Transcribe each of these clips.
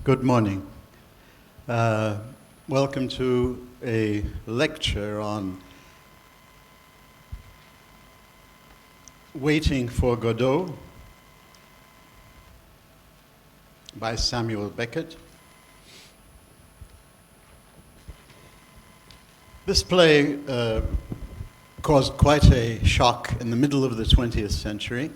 Good morning. Welcome to a lecture on Waiting for Godot by Samuel Becket. This play caused quite a shock in the middle of the 20th century.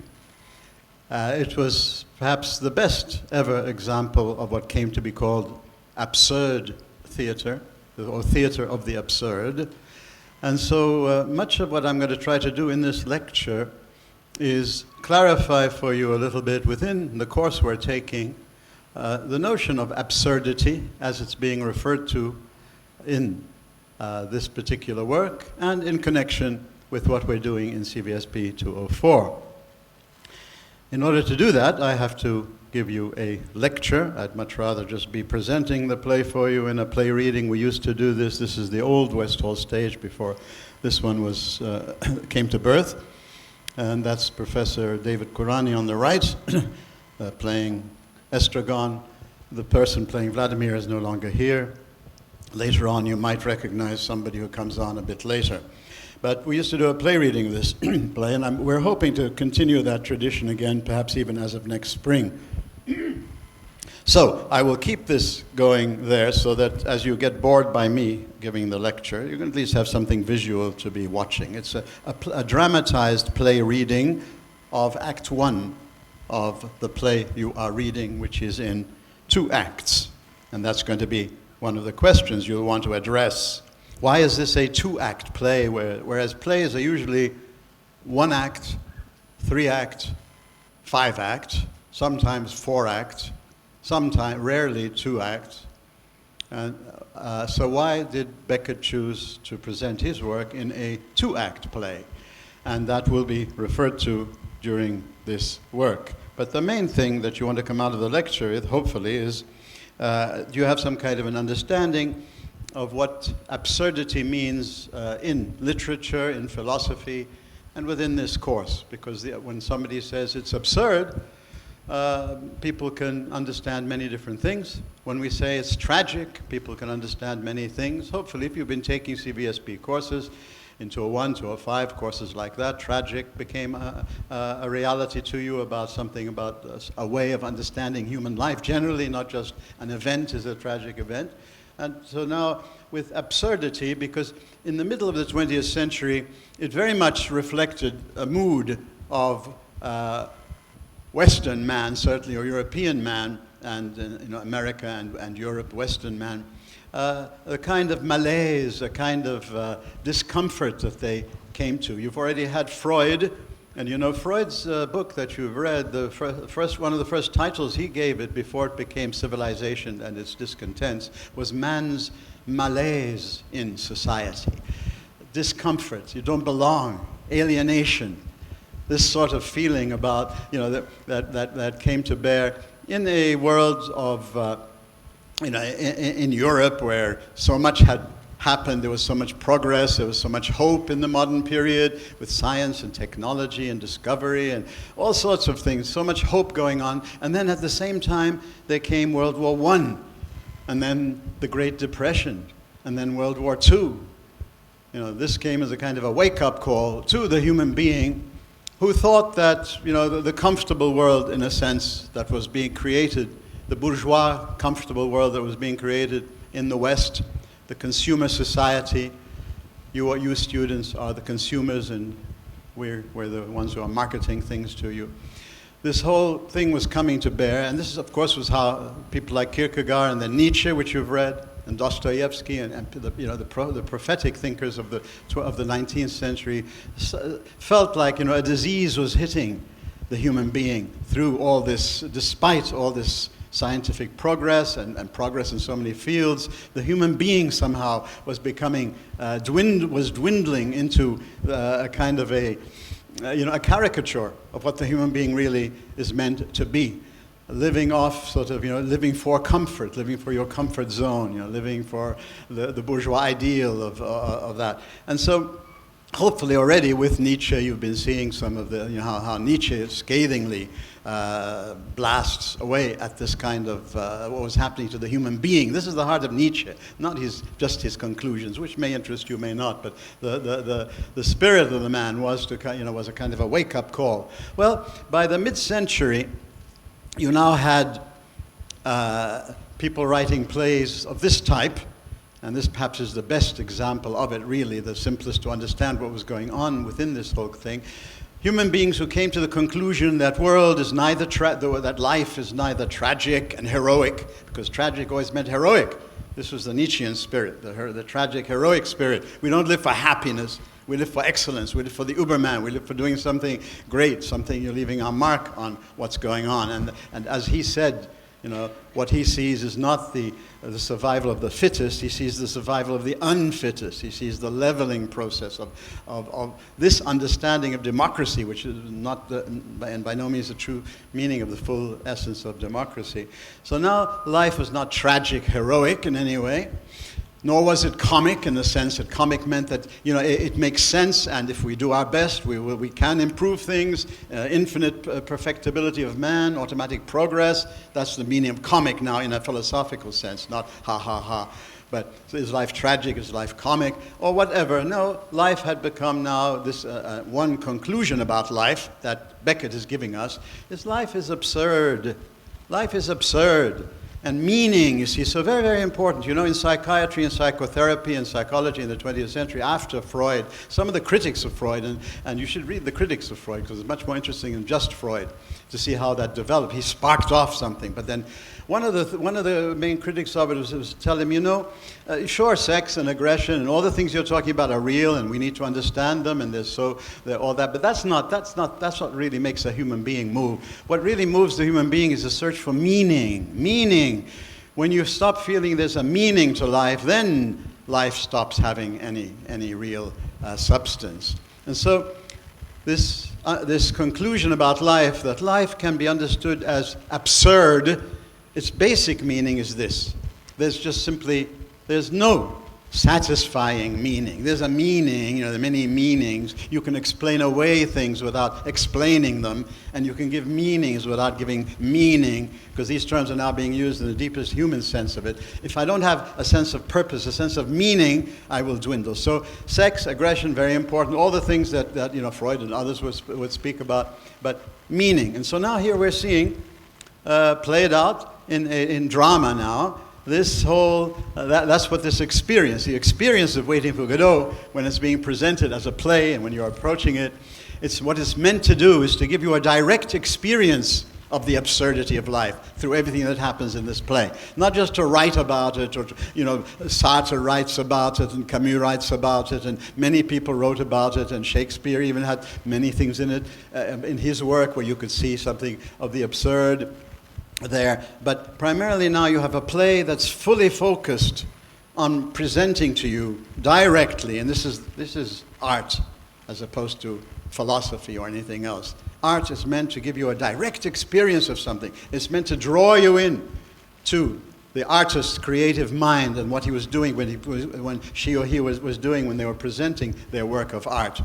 It was perhaps the best ever example of what came to be called absurd theater, or theater of the absurd. And so much of what I'm going to try to do in this lecture is clarify for you a little bit within the course we're taking the notion of absurdity as it's being referred to in this particular work and in connection with what we're doing in CVSP 204. In order to do that, I have to give you a lecture. I'd much rather just be presenting the play for you in a play reading. We used to do this. This is the old West Hall stage before this one was came to birth. And that's Professor David Kurani on the right, playing Estragon. The person playing Vladimir is no longer here. Later on, you might recognize somebody who comes on a bit later. But we used to do a play reading of this play, and we're hoping to continue that tradition again, perhaps even as of next spring. So I will keep this going there so that as you get bored by me giving the lecture, you can at least have something visual to be watching. It's a dramatized play reading of Act 1 of the play you are reading, which is in 2 acts. And that's going to be one of the questions you'll want to address. Why is this a 2-act play, whereas plays are usually 1 act, 3 act, 5 act, sometimes 4 act, sometimes rarely 2 act. And so why did Becket choose to present his work in a 2-act play? And that will be referred to during this work. But the main thing that you want to come out of the lecture with, hopefully, is do you have some kind of an understanding of what absurdity means in literature, in philosophy, and within this course. Because when somebody says it's absurd, people can understand many different things. When we say it's tragic, people can understand many things. Hopefully, if you've been taking CVSP courses, in 201, 205, courses like that, tragic became a reality to you about something about a way of understanding human life generally, not just an event is a tragic event. And so now with absurdity, because in the middle of the 20th century, it very much reflected a mood of Western man, certainly, or European man, and America and Europe, Western man, a kind of malaise, a kind of discomfort that they came to. You've already had Freud, and you know Freud's book that you've read, one of the first titles he gave it before it became Civilization and its Discontents was Man's Malaise in Society. Discomfort, you don't belong, alienation, this sort of feeling about, that came to bear in a world of, in Europe where so much had happened, there was so much progress, there was so much hope in the modern period with science and technology and discovery and all sorts of things, so much hope going on. And then at the same time, there came World War I, and then the Great Depression, and then World War II. This came as a kind of a wake-up call to the human being who thought that, the comfortable world, in a sense, that was being created, the bourgeois comfortable world that was being created in the West, the consumer society, you students are the consumers and we're the ones who are marketing things to you. This whole thing was coming to bear, and this, of course, was how people like Kierkegaard and then Nietzsche, which you've read, and Dostoevsky and the prophetic thinkers of the 19th century felt like a disease was hitting the human being through all this, despite all this scientific progress and progress in so many fields. The human being somehow was becoming dwindling into a kind of a caricature of what the human being really is meant to be. Living off living for comfort, living for your comfort zone, living for the bourgeois ideal of that. And so hopefully already with Nietzsche, you've been seeing some of the, how Nietzsche scathingly blasts away at this kind of what was happening to the human being. This is the heart of Nietzsche, not just his conclusions, which may interest you, may not, but the spirit of the man was was a kind of a wake-up call. Well, by the mid-century, you now had people writing plays of this type, and this perhaps is the best example of it, really, the simplest to understand what was going on within this whole thing. Human beings who came to the conclusion that that life is neither tragic and heroic, because tragic always meant heroic. This was the Nietzschean spirit, the tragic, heroic spirit. We don't live for happiness. We live for excellence. We live for the Uberman. We live for doing something great, something you're leaving our mark on what's going on. And as he said, what he sees is not the survival of the fittest. He sees the survival of the unfittest. He sees the leveling process of this understanding of democracy, which is not and by no means the true meaning of the full essence of democracy. So now life was not tragic, heroic in any way, nor was it comic in the sense that comic meant that it makes sense, and if we do our best, we can improve things, infinite perfectibility of man, automatic progress. That's the meaning of comic now in a philosophical sense, not ha ha ha. But is life tragic, is life comic, or whatever? No, life had become now this one conclusion about life that Becket is giving us is life is absurd. Life is absurd. And meaning, you see, so very, very important. In psychiatry and psychotherapy and psychology in the 20th century, after Freud, some of the critics of Freud, and you should read the critics of Freud, because it's much more interesting than just Freud, to see how that developed. He sparked off something, but then one of the main critics of it was telling him, sure, sex and aggression and all the things you're talking about are real, and we need to understand them, and they're all that. But that's what really makes a human being move. What really moves the human being is a search for meaning. Meaning. When you stop feeling there's a meaning to life, then life stops having any real substance. And so this conclusion about life, that life can be understood as absurd, its basic meaning is this. There's no satisfying meaning. There's a meaning, there are many meanings. You can explain away things without explaining them, and you can give meanings without giving meaning, because these terms are now being used in the deepest human sense of it. If I don't have a sense of purpose, a sense of meaning, I will dwindle. So sex, aggression, very important. All the things that Freud and others would speak about, but meaning. And so now here we're seeing played out in drama now, this whole, that's what this experience, the experience of Waiting for Godot, when it's being presented as a play and when you're approaching it, it's what it's meant to do is to give you a direct experience of the absurdity of life through everything that happens in this play. Not just to write about it, or Sartre writes about it, and Camus writes about it, and many people wrote about it, and Shakespeare even had many things in it, in his work where you could see something of the absurd there. But primarily now you have a play that's fully focused on presenting to you directly, and this is art as opposed to philosophy or anything else. Art is meant to give you a direct experience of something. It's meant to draw you in to the artist's creative mind and what he was doing when she or he was doing when they were presenting their work of art.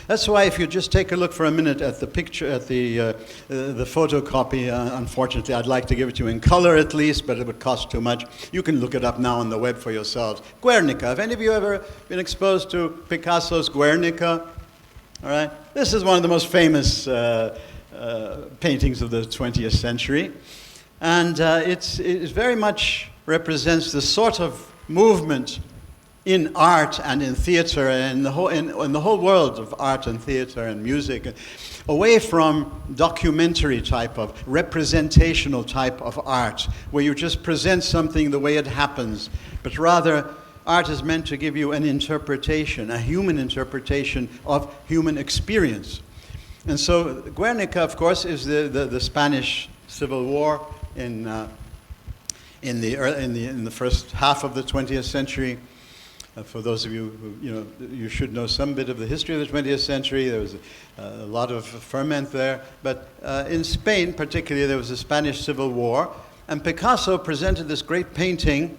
That's why if you just take a look for a minute at the picture, at the photocopy, unfortunately I'd like to give it to you in color at least, but it would cost too much. You can look it up now on the web for yourselves. Guernica. Have any of you ever been exposed to Picasso's Guernica? All right. This is one of the most famous paintings of the 20th century. And it very much represents the sort of movement in art and in theater and in the whole world of art and theater and music, away from documentary type of, representational type of art, where you just present something the way it happens, but rather art is meant to give you an interpretation, a human interpretation of human experience. And so Guernica, of course, is the Spanish Civil War in the first half of the 20th century. For those of you who, you should know some bit of the history of the 20th century. There was a lot of ferment there. But in Spain, particularly, there was the Spanish Civil War. And Picasso presented this great painting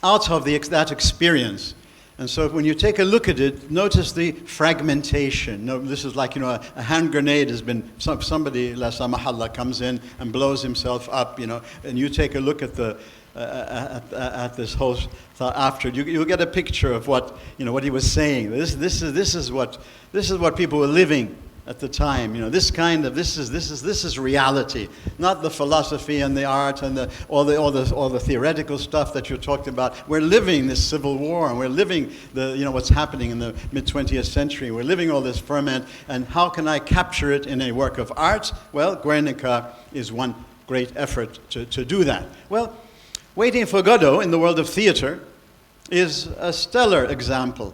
out of that experience. And so when you take a look at it, notice the fragmentation. No, this is like, a hand grenade has been, somebody, la samahallah, comes in and blows himself up, and you take a look at at this whole thought after. You'll get a picture of what he was saying. This is what people were living at the time. This is reality, not the philosophy and the art and all the theoretical stuff that you talked about. We're living this civil war, and we're living what's happening in the mid-20th century. We're living all this ferment, and how can I capture it in a work of art? Well, Guernica is one great effort to do that. Well, Waiting for Godot in the world of theater is a stellar example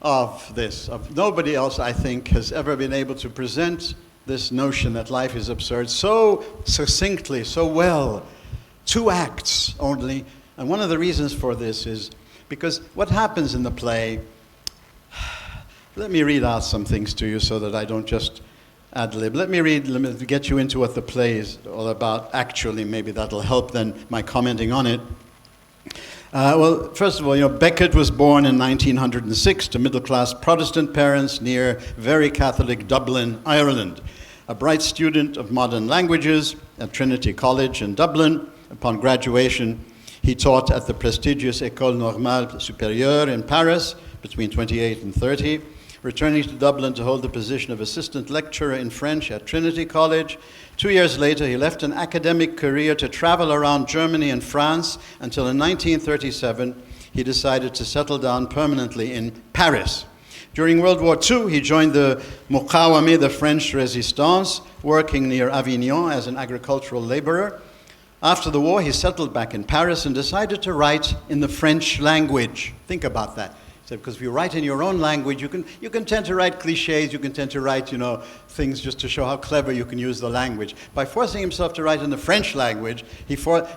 of this. Nobody else, I think, has ever been able to present this notion that life is absurd so succinctly, so well. 2 acts only. And one of the reasons for this is because what happens in the play, let me read out some things to you so that I don't just ad-lib. Let me get you into what the play is all about. Actually, maybe that'll help then my commenting on it. Well, first of all, Becket was born in 1906 to middle-class Protestant parents near very Catholic Dublin, Ireland. A bright student of modern languages at Trinity College in Dublin. Upon graduation, he taught at the prestigious École Normale Supérieure in Paris between 28 and 30, returning to Dublin to hold the position of assistant lecturer in French at Trinity College. 2 years later, he left an academic career to travel around Germany and France until in 1937, he decided to settle down permanently in Paris. During World War II, he joined the Muqawami, the French resistance, working near Avignon as an agricultural laborer. After the war, he settled back in Paris and decided to write in the French language. Think about that. So, because if you write in your own language, you can tend to write cliches, you can tend to write, things just to show how clever you can use the language. By forcing himself to write in the French language, he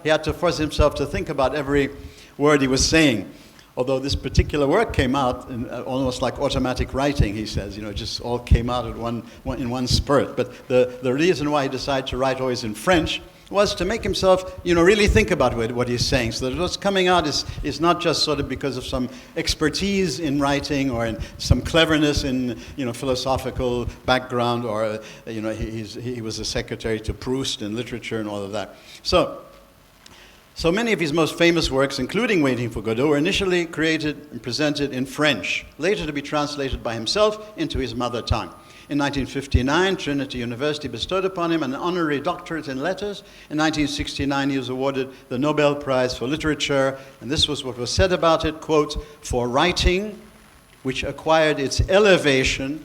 had to force himself to think about every word he was saying. Although this particular work came out in, almost like automatic writing, he says, it just all came out in one spurt. But the reason why he decided to write always in French was to make himself, really think about what he's saying, so that what's coming out is not just sort of because of some expertise in writing or in some cleverness in, philosophical background, or, he was a secretary to Proust in literature and all of that. So many of his most famous works, including Waiting for Godot, were initially created and presented in French, later to be translated by himself into his mother tongue. In 1959, Trinity University bestowed upon him an honorary doctorate in letters. In 1969, he was awarded the Nobel Prize for Literature, and this was what was said about it, quote, "for writing which acquired its elevation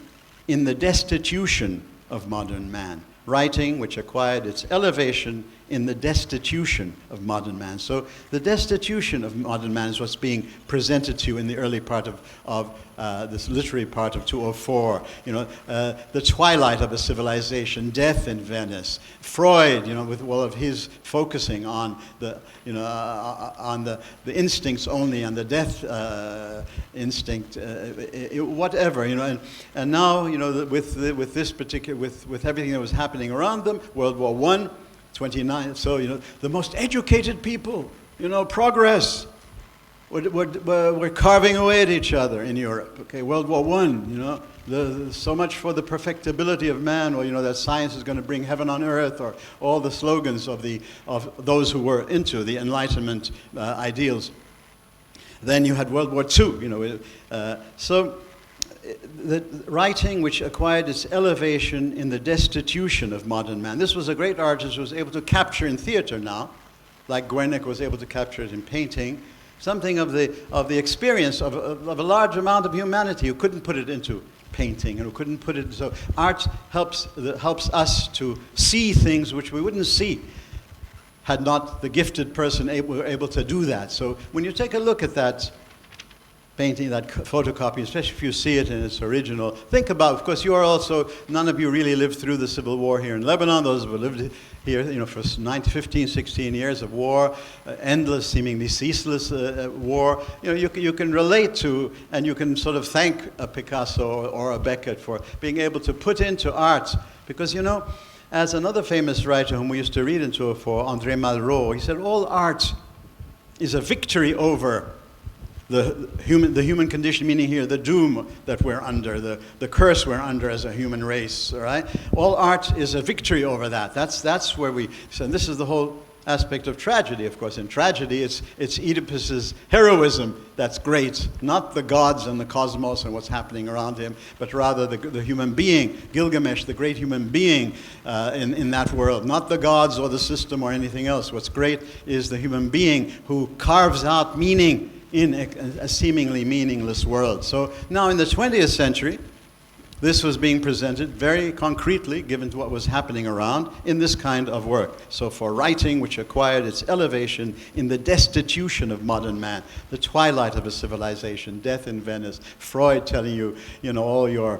in the destitution of modern man." Writing which acquired its elevation in the destitution of modern man. So the destitution of modern man is what's being presented to you in the early part of this literary part of 204. The twilight of a civilization, death in Venice. Freud, with all of his focusing on the instincts only, and the death instinct, whatever, and now, with this particular, with everything that was happening around them, World War I, 29. So, the most educated people, progress. We're carving away at each other in Europe. Okay, World War I, so much for the perfectibility of man, or that science is going to bring heaven on earth, or all the slogans of those who were into the Enlightenment ideals. Then you had World War II. So the writing which acquired its elevation in the destitution of modern man. This was a great artist who was able to capture in theater now, like Guernica was able to capture it in painting, something of the experience of a large amount of humanity who couldn't put it into painting, and who couldn't put it. So art helps us to see things which we wouldn't see had not the gifted person were able to do that. So when you take a look at that painting, that photocopy, especially if you see it in its original, think about, of course, none of you really lived through the civil war here in Lebanon. Those who lived here, for 15, 16 years of war, endless, seemingly ceaseless war, you can relate to, and you can sort of thank a Picasso or a Becket for being able to put into art, because, as another famous writer whom we used to read into for, André Malraux, he said, all art is a victory over the human condition, meaning here the doom that we're under, the curse we're under as a human race, all right? All art is a victory over that. That's where we, so this is the whole aspect of tragedy, of course. In tragedy, it's Oedipus's heroism that's great, not the gods and the cosmos and what's happening around him, but rather the human being, Gilgamesh, the great human being in that world, not the gods or the system or anything else. What's great is the human being who carves out meaning in a seemingly meaningless world. So now in the 20th century, this was being presented very concretely, given to what was happening around, in this kind of work. So for writing, which acquired its elevation in the destitution of modern man, the twilight of a civilization, death in Venice, Freud telling you, all your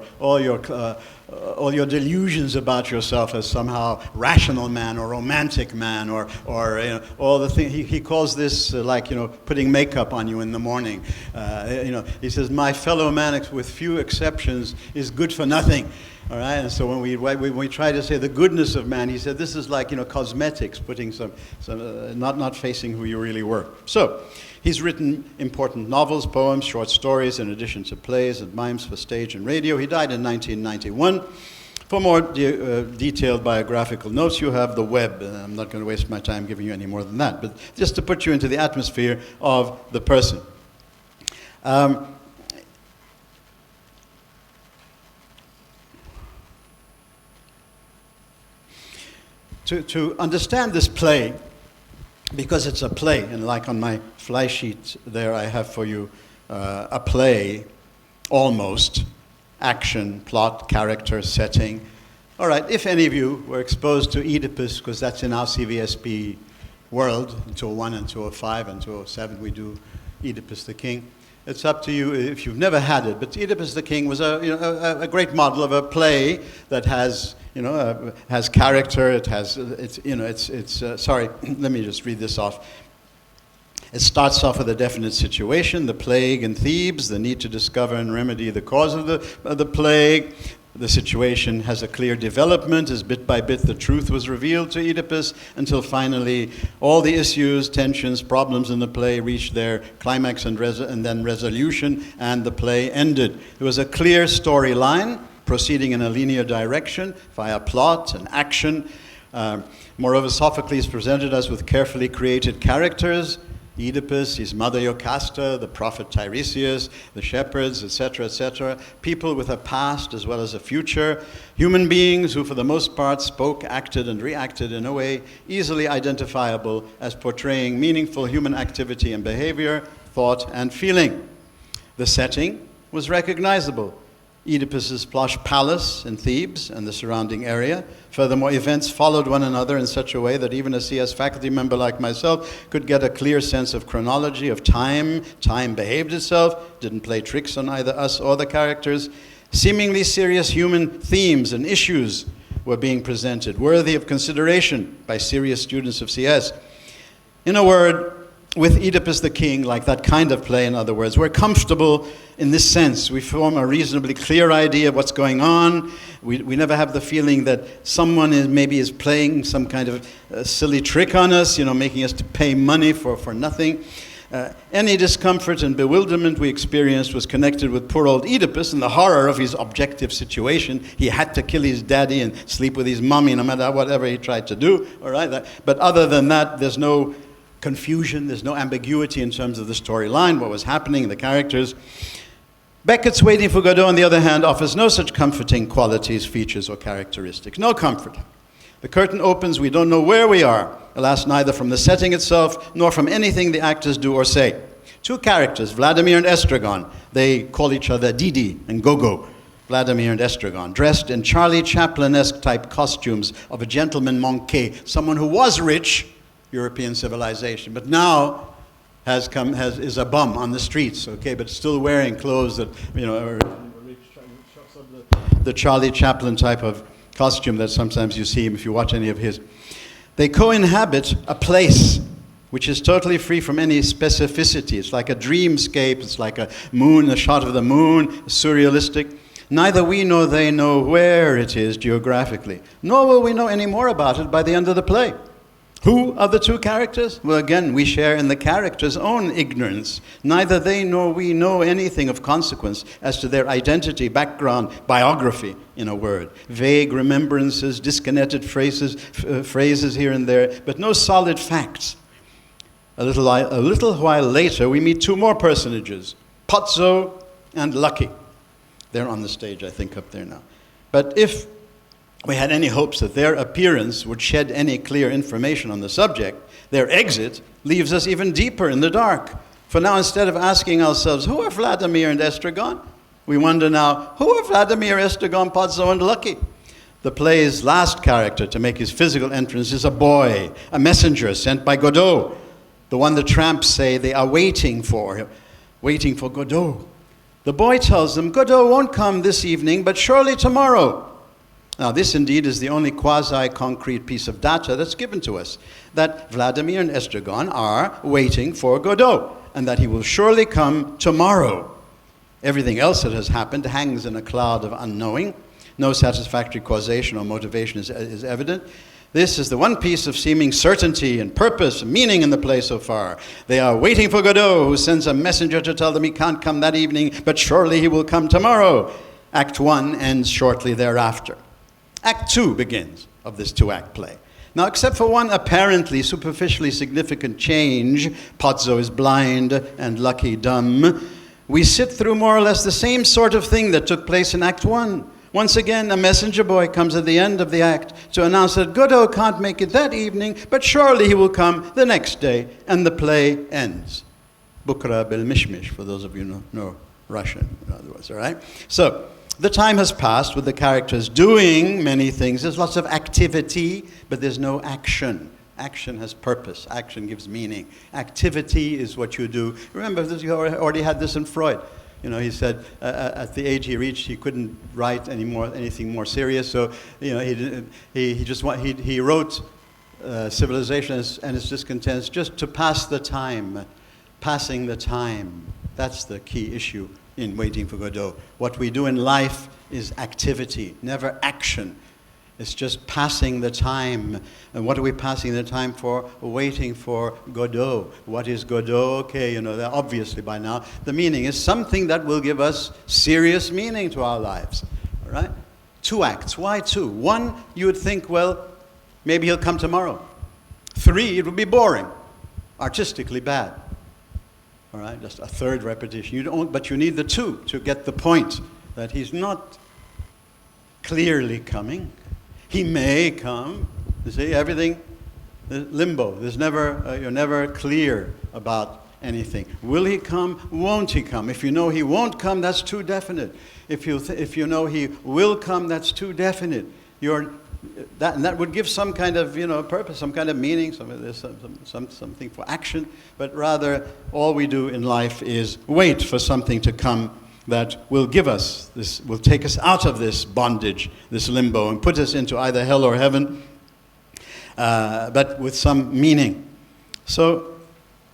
delusions about yourself as somehow rational man or romantic man or all the things. He calls this putting makeup on you in the morning. He says, my fellow man, with few exceptions, is good for nothing. All right, and so when we try to say the goodness of man, he said this is like cosmetics, putting some not facing who you really were. So he's written important novels, poems, short stories, in addition to plays and mimes for stage and radio. He died in 1991. For more detailed biographical notes, you have the web. I'm not going to waste my time giving you any more than that, but just to put you into the atmosphere of the person. To understand this play, because it's a play, and like on my fly sheet there I have for you a play, almost, action, plot, character, setting. All right, if any of you were exposed to Oedipus, because that's in our CVSP world, 201 and 205 and 207 we do Oedipus the King. It's up to you if you've never had it, but Oedipus the King was a great model of a play that has has character. It has sorry. Let me just read this off. It starts off with a definite situation: the plague in Thebes, the need to discover and remedy the cause of the plague. The situation has a clear development as bit by bit the truth was revealed to Oedipus until finally all the issues, tensions, problems in the play reached their climax and then resolution, and the play ended. There was a clear storyline proceeding in a linear direction via plot and action. Moreover, Sophocles presented us with carefully created characters: Oedipus, his mother Jocasta, the prophet Tiresias, the shepherds, etc., people with a past as well as a future, human beings who for the most part spoke, acted, and reacted in a way easily identifiable as portraying meaningful human activity and behavior, thought, and feeling. The setting was recognizable: Oedipus's plush palace in Thebes and the surrounding area. Furthermore, events followed one another in such a way that even a CS faculty member like myself could get a clear sense of chronology, of time. Time behaved itself, didn't play tricks on either us or the characters. Seemingly serious human themes and issues were being presented, worthy of consideration by serious students of CS. In a word, with Oedipus the King, like that kind of play, in other words, we're comfortable in this sense. We form a reasonably clear idea of what's going on. We never have the feeling that someone is playing some kind of silly trick on us, making us to pay money for nothing. Any discomfort and bewilderment we experienced was connected with poor old Oedipus and the horror of his objective situation. He had to kill his daddy and sleep with his mommy, no matter whatever he tried to do. All right, but other than that, there's no confusion, there's no ambiguity in terms of the storyline, what was happening, the characters. Becket's Waiting for Godot, on the other hand, offers no such comforting qualities, features, or characteristics. No comfort. The curtain opens, we don't know where we are, alas, neither from the setting itself, nor from anything the actors do or say. Two characters, Vladimir and Estragon. They call each other Didi and Gogo. Vladimir and Estragon, dressed in Charlie Chaplin-esque type costumes of a gentleman manqué, someone who was rich, European civilization, but now is a bum on the streets, okay, but still wearing clothes that, the Charlie Chaplin type of costume that sometimes you see him if you watch any of his. They co-inhabit a place which is totally free from any specificity. It's like a dreamscape, it's like a shot of the moon, surrealistic. Neither we nor they know where it is geographically, nor will we know any more about it by the end of the play. Who are the two characters? Well, again, we share in the characters' own ignorance. Neither they nor we know anything of consequence as to their identity, background, biography, in a word. Vague remembrances, disconnected phrases here and there, but no solid facts. A little while later, we meet two more personages, Pozzo and Lucky. They're on the stage, I think, up there now. But if we had any hopes that their appearance would shed any clear information on the subject, their exit leaves us even deeper in the dark. For now, instead of asking ourselves, who are Vladimir and Estragon? We wonder now, who are Vladimir, Estragon, Pozzo, and Lucky? The play's last character to make his physical entrance is a boy, a messenger sent by Godot, the one the tramps say they are waiting for Godot. The boy tells them, Godot won't come this evening, but surely tomorrow. Now, this indeed is the only quasi-concrete piece of data that's given to us, that Vladimir and Estragon are waiting for Godot, and that he will surely come tomorrow. Everything else that has happened hangs in a cloud of unknowing. No satisfactory causation or motivation is evident. This is the one piece of seeming certainty and purpose and meaning in the play so far. They are waiting for Godot, who sends a messenger to tell them he can't come that evening, but surely he will come tomorrow. Act 1 ends shortly thereafter. Act 2 begins of this two-act play. Now, except for one apparently superficially significant change, Pozzo is blind and Lucky dumb, we sit through more or less the same sort of thing that took place in Act 1. Once again, a messenger boy comes at the end of the act to announce that Godot can't make it that evening, but surely he will come the next day, and the play ends. Bukra bil mishmish, for those of you who know Russian, in other words, all right? So, the time has passed with the characters doing many things. There's lots of activity, but there's no action. Action has purpose. Action gives meaning. Activity is what you do. Remember, you already had this in Freud. You know, he said at the age he reached, he couldn't write anything more serious. So, you know, he wrote Civilization and its Discontents just to pass the time, passing the time. That's the key issue in Waiting for Godot. What we do in life is activity, never action. It's just passing the time. And what are we passing the time for? Waiting for Godot. What is Godot? Okay, you know, obviously by now, the meaning is something that will give us serious meaning to our lives. All right? 2 acts. Why 2? 1, you would think, well, maybe he'll come tomorrow. 3, it would be boring, artistically bad. All right, just a third repetition. But you need the 2 to get the point that he's not clearly coming. He may come. You see, everything, limbo. There's never, you're never clear about anything. Will he come? Won't he come? If you know he won't come, that's too definite. If you know he will come, that's too definite. And that would give some kind of, you know, purpose, some kind of meaning, something for action. But rather, all we do in life is wait for something to come that will give us this, will take us out of this bondage, this limbo, and put us into either hell or heaven, but with some meaning. So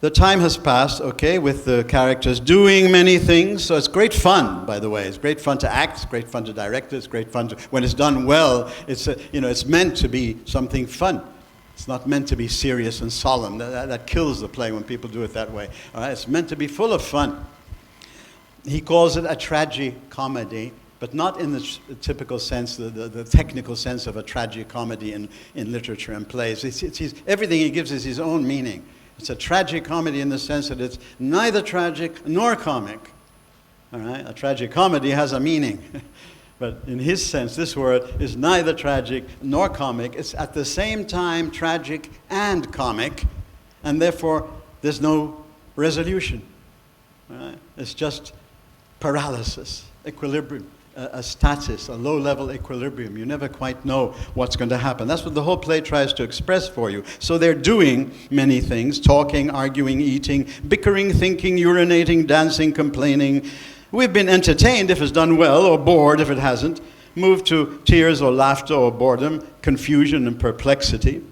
the time has passed, okay, with the characters doing many things. So it's great fun, by the way. It's great fun to act. It's great fun to direct it. It's great fun to, when it's done well. It's it's meant to be something fun. It's not meant to be serious and solemn. That kills the play when people do it that way. All right, it's meant to be full of fun. He calls it a tragicomedy, but not in the typical sense, the technical sense of a tragicomedy in literature and plays. Everything he gives is his own meaning. It's a tragicomedy in the sense that it's neither tragic nor comic. All right? A tragicomedy has a meaning. But in his sense, this word is neither tragic nor comic. It's at the same time tragic and comic, and therefore there's no resolution. All right? It's just paralysis, equilibrium, a status, a low-level equilibrium. You never quite know what's going to happen. That's what the whole play tries to express for you. So they're doing many things, talking, arguing, eating, bickering, thinking, urinating, dancing, complaining. We've been entertained if it's done well, or bored if it hasn't, moved to tears or laughter or boredom, confusion and perplexity.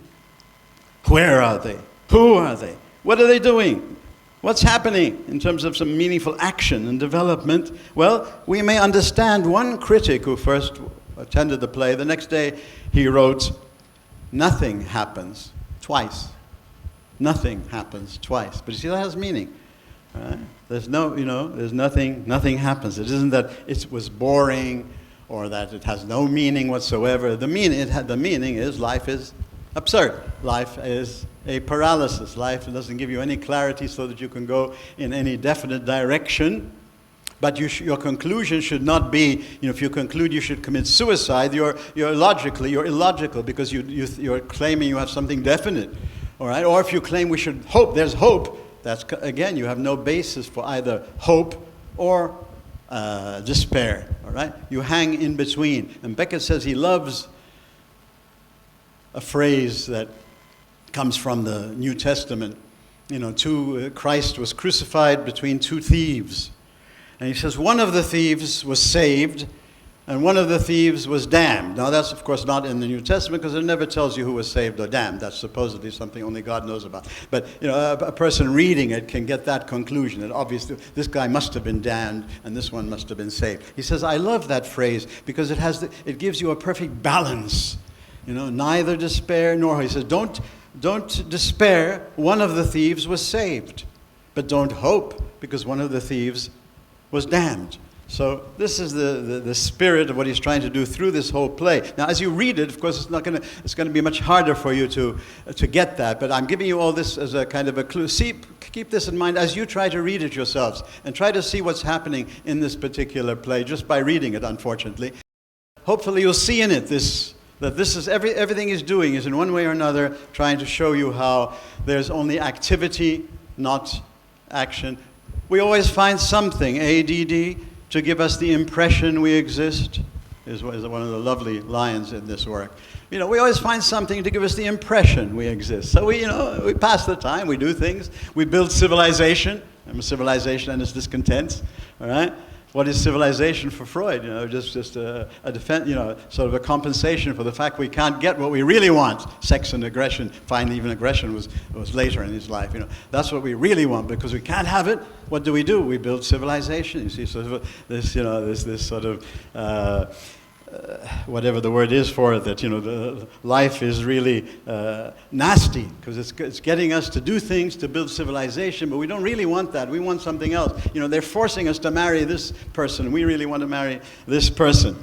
Where are they? Who are they? What are they doing? What's happening in terms of some meaningful action and development? Well, we may understand one critic who first attended the play. The next day he wrote, "Nothing happens. twice. Nothing happens twice. But you see, that has meaning. Right? There's nothing happens. It isn't that it was boring or that it has no meaning whatsoever. The meaning is life is absurd. Life is a paralysis. Life doesn't give you any clarity so that you can go in any definite direction. But your conclusion should not be, if you conclude you should commit suicide, you're illogical because you're claiming you have something definite. All right? Or if you claim we should hope, there's hope, that's, again, you have no basis for either hope or despair. All right? You hang in between. And Becket says he loves a phrase that comes from the New Testament. Christ was crucified between two thieves. And he says one of the thieves was saved and one of the thieves was damned. Now that's of course not in the New Testament because it never tells you who was saved or damned. That's supposedly something only God knows about. But a person reading it can get that conclusion that obviously this guy must have been damned and this one must have been saved. He says, I love that phrase because it gives you a perfect balance. Neither despair nor hope. He says, don't despair, one of the thieves was saved. But don't hope because one of the thieves was damned. So this is the spirit of what he's trying to do through this whole play. Now, as you read it, of course, it's going to be much harder for you to get that. But I'm giving you all this as a kind of a clue. Keep this in mind as you try to read it yourselves, and try to see what's happening in this particular play just by reading it. Unfortunately, hopefully, you'll see in it that this is everything he's doing is in one way or another trying to show you how there's only activity, not action. We always find something, ADD, to give us the impression we exist, is one of the lovely lines in this work. We always find something to give us the impression we exist. So we pass the time, we do things, we build civilization, and civilization and its discontents, all right? What is civilization for Freud? Just a defense, sort of a compensation for the fact we can't get what we really want. Sex and aggression. Finally, even aggression was later in his life. That's what we really want because we can't have it. What do? We build civilization. You see, sort of this sort of whatever the word is for it. That the life is really nasty because it's getting us to do things to build civilization, but we don't really want that. We want something else. They're forcing us to marry this person. We really want to marry this person.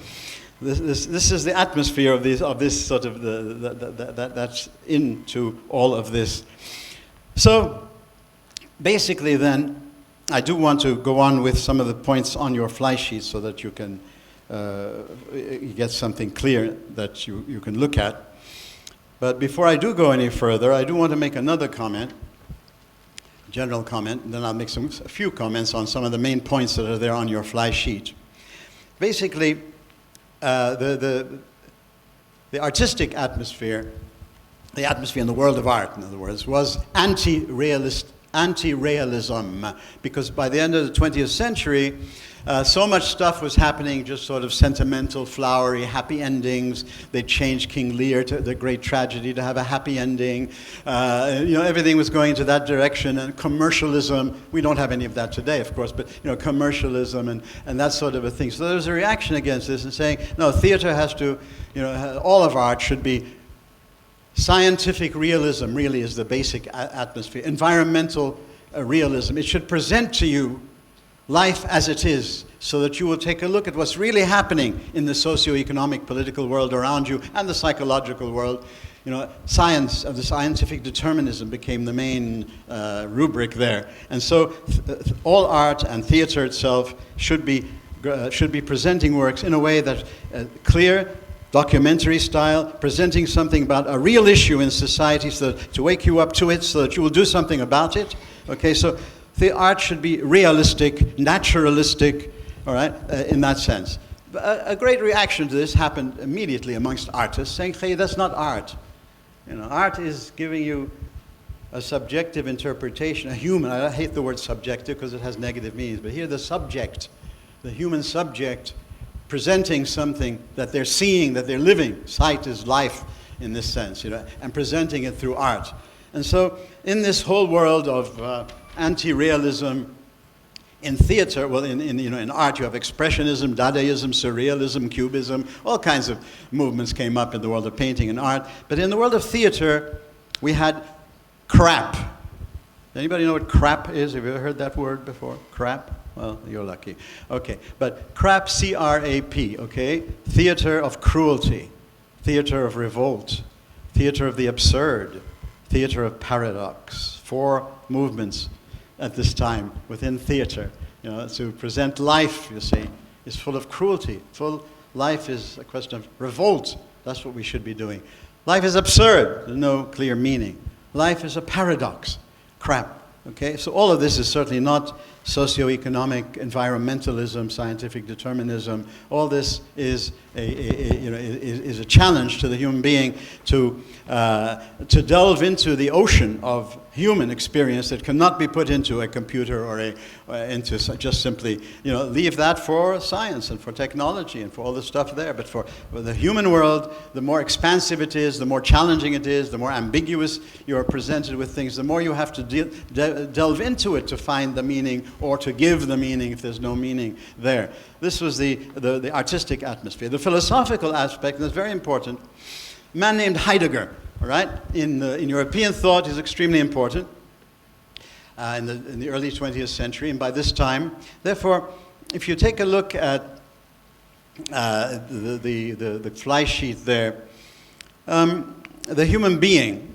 This is the atmosphere of this sort of that's into all of this. So basically, then I do want to go on with some of the points on your fly sheet so that you can. You get something clear that you can look at. But before I do go any further, I do want to make another comment, general comment, and then I'll make a few comments on some of the main points that are there on your fly sheet. Basically, the artistic atmosphere, the atmosphere in the world of art, in other words, was anti-realism, because by the end of the 20th century, so much stuff was happening, just sort of sentimental, flowery, happy endings. They changed King Lear to the great tragedy to have a happy ending. Everything was going into that direction. And commercialism, we don't have any of that today, of course, but commercialism and that sort of a thing. So there was a reaction against this and saying, no, theater has to, all of art should be scientific realism, really is the basic atmosphere. Environmental realism. It should present to you life as it is, so that you will take a look at what's really happening in the socio-economic, political world around you and the psychological world. Science, the scientific determinism became the main rubric there. And so all art and theater itself should be presenting works in a way that clear, documentary style, presenting something about a real issue in society to wake you up to it so that you will do something about it. Okay, so the art should be realistic, naturalistic, all right, in that sense. A great reaction to this happened immediately amongst artists, saying, hey, that's not art. Art is giving you a subjective interpretation, a human, I hate the word subjective because it has negative meanings, but here the subject, the human subject, presenting something that they're seeing, that they're living. Sight is life in this sense, and presenting it through art. And so in this whole world of anti-realism in theater, well, in art, you have expressionism, Dadaism, surrealism, cubism, all kinds of movements came up in the world of painting and art. But in the world of theater, We had crap. Anybody know what crap is? Have you ever heard that word before? Crap? Well, you're lucky. Okay, but crap, C-R-A-P, okay? Theater of cruelty, theater of revolt, theater of the absurd, theater of paradox. 4 movements at this time within theater. You know, to present life, you see, is full of cruelty. Life is a question of revolt. That's what we should be doing. Life is absurd. There's no clear meaning. Life is a paradox. Crap. Okay? So all of this is certainly not socioeconomic environmentalism, scientific determinism. All this is a challenge to the human being to delve into the ocean of human experience that cannot be put into a computer or into just simply, leave that for science and for technology and for all the stuff there. But for the human world, the more expansive it is, the more challenging it is, the more ambiguous you are presented with things, the more you have to delve into it to find the meaning or to give the meaning if there's no meaning there. This was the artistic atmosphere. The philosophical aspect, and that's very important, a man named Heidegger, all right? In European thought, is extremely important in the early 20th century, and by this time, therefore, if you take a look at the fly sheet there, the human being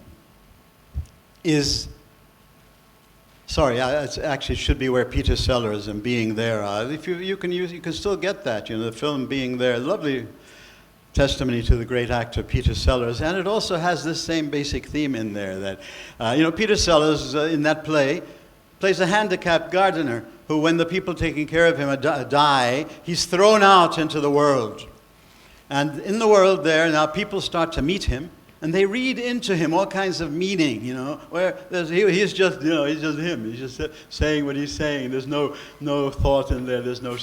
is, it actually should be where Peter Sellers and Being There are. If you can still get that, the film Being There, lovely testimony to the great actor Peter Sellers, and it also has this same basic theme in there that, Peter Sellers in that play plays a handicapped gardener who, when the people taking care of him die, he's thrown out into the world. And in the world there, now people start to meet him, and they read into him all kinds of meaning, where he's just him. He's just saying what he's saying. There's no thought in there. There's no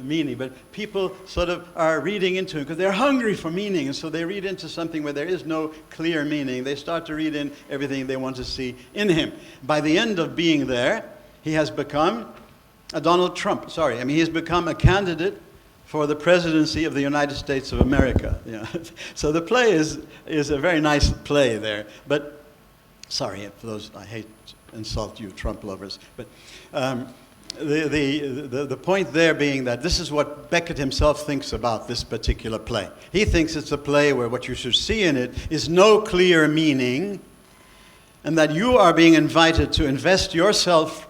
meaning. But people sort of are reading into him because they're hungry for meaning, and so they read into something where there is no clear meaning. They start to read in everything they want to see in him. By the end of Being There, he has become a Donald Trump. He's become a candidate for the presidency of the United States of America. So the play is a very nice play there. But, sorry, for those, I hate to insult you Trump lovers, but the point there being that this is what Becket himself thinks about this particular play. He thinks it's a play where what you should see in it is no clear meaning, and that you are being invited to invest yourself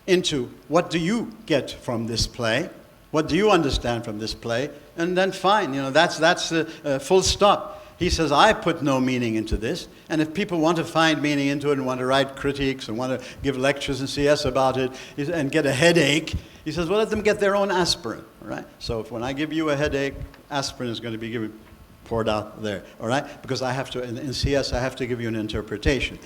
into what do you get from this play. What do you understand from this play? And then fine, that's the full stop. He says, I put no meaning into this, and if people want to find meaning into it and want to write critiques and want to give lectures in CS about it and get a headache, he says, well, let them get their own aspirin, all right? So when I give you a headache, aspirin is going to be poured out there, all right? Because I have to, in CS, I have to give you an interpretation.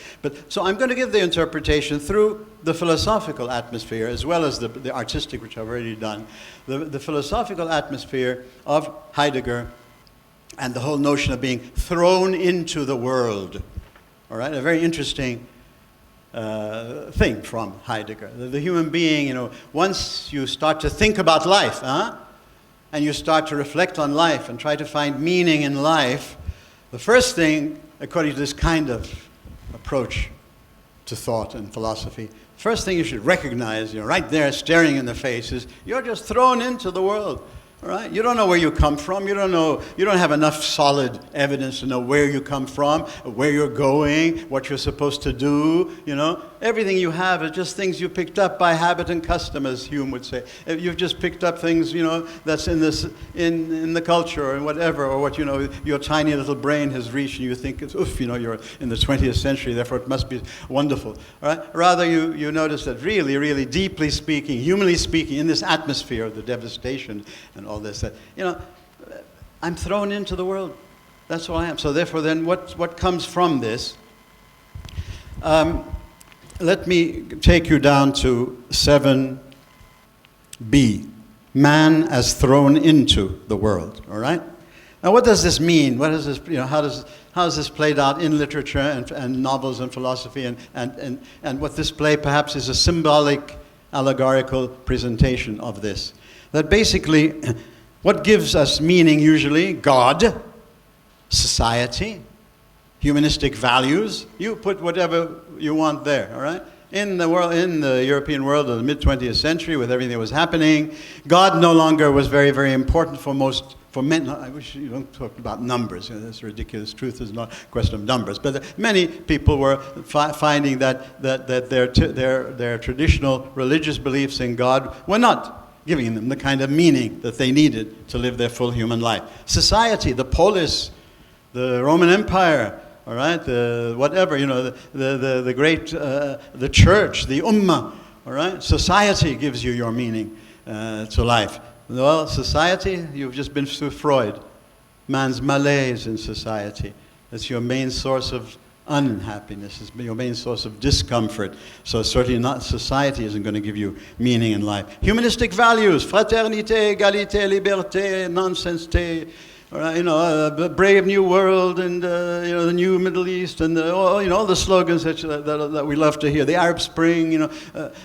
So I'm going to give the interpretation through the philosophical atmosphere as well as the artistic, which I've already done. The philosophical atmosphere of Heidegger and the whole notion of being thrown into the world, all right? A very interesting thing from Heidegger. The human being, once you start to think about life, and you start to reflect on life and try to find meaning in life, the first thing, according to this kind of approach to thought and philosophy, first thing you should recognize, right there staring in the face is you're just thrown into the world. All right? You don't know where you come from. You don't have enough solid evidence to know where you come from, where you're going, what you're supposed to do, Everything you have is just things you picked up by habit and custom, as Hume would say. You've just picked up things, that's in the culture and whatever, or what, your tiny little brain has reached, and you think, you're in the 20th century, therefore it must be wonderful. All right? Rather, you notice that really, really deeply speaking, humanly speaking, in this atmosphere of the devastation and all this, that, I'm thrown into the world. That's what I am. So therefore, then, what comes from this? Let me take you down to 7b, man as thrown into the world, all right? Now, what does this mean? What is this, how is this played out in literature and novels and philosophy, and what this play perhaps is a symbolic, allegorical presentation of this? That basically, what gives us meaning usually? God, society, humanistic values. You put whatever you want there, all right? In the European world of the mid-20th century, with everything that was happening, God no longer was very, very important for men. I wish you don't talk about numbers. That's ridiculous. Truth is not a question of numbers. But many people were finding that their traditional religious beliefs in God were not giving them the kind of meaning that they needed to live their full human life. Society, the polis, the Roman Empire, all right, the whatever, the great, the church, the ummah, all right? Society gives you your meaning to life. Well, society, you've just been through Freud. Man's malaise in society. That's your main source of unhappiness. It's your main source of discomfort. So certainly not society isn't going to give you meaning in life. Humanistic values, fraternité, égalité, liberté, non-senseté, all right, a brave new world, and the new Middle East, and all the slogans that we love to hear. The Arab Spring,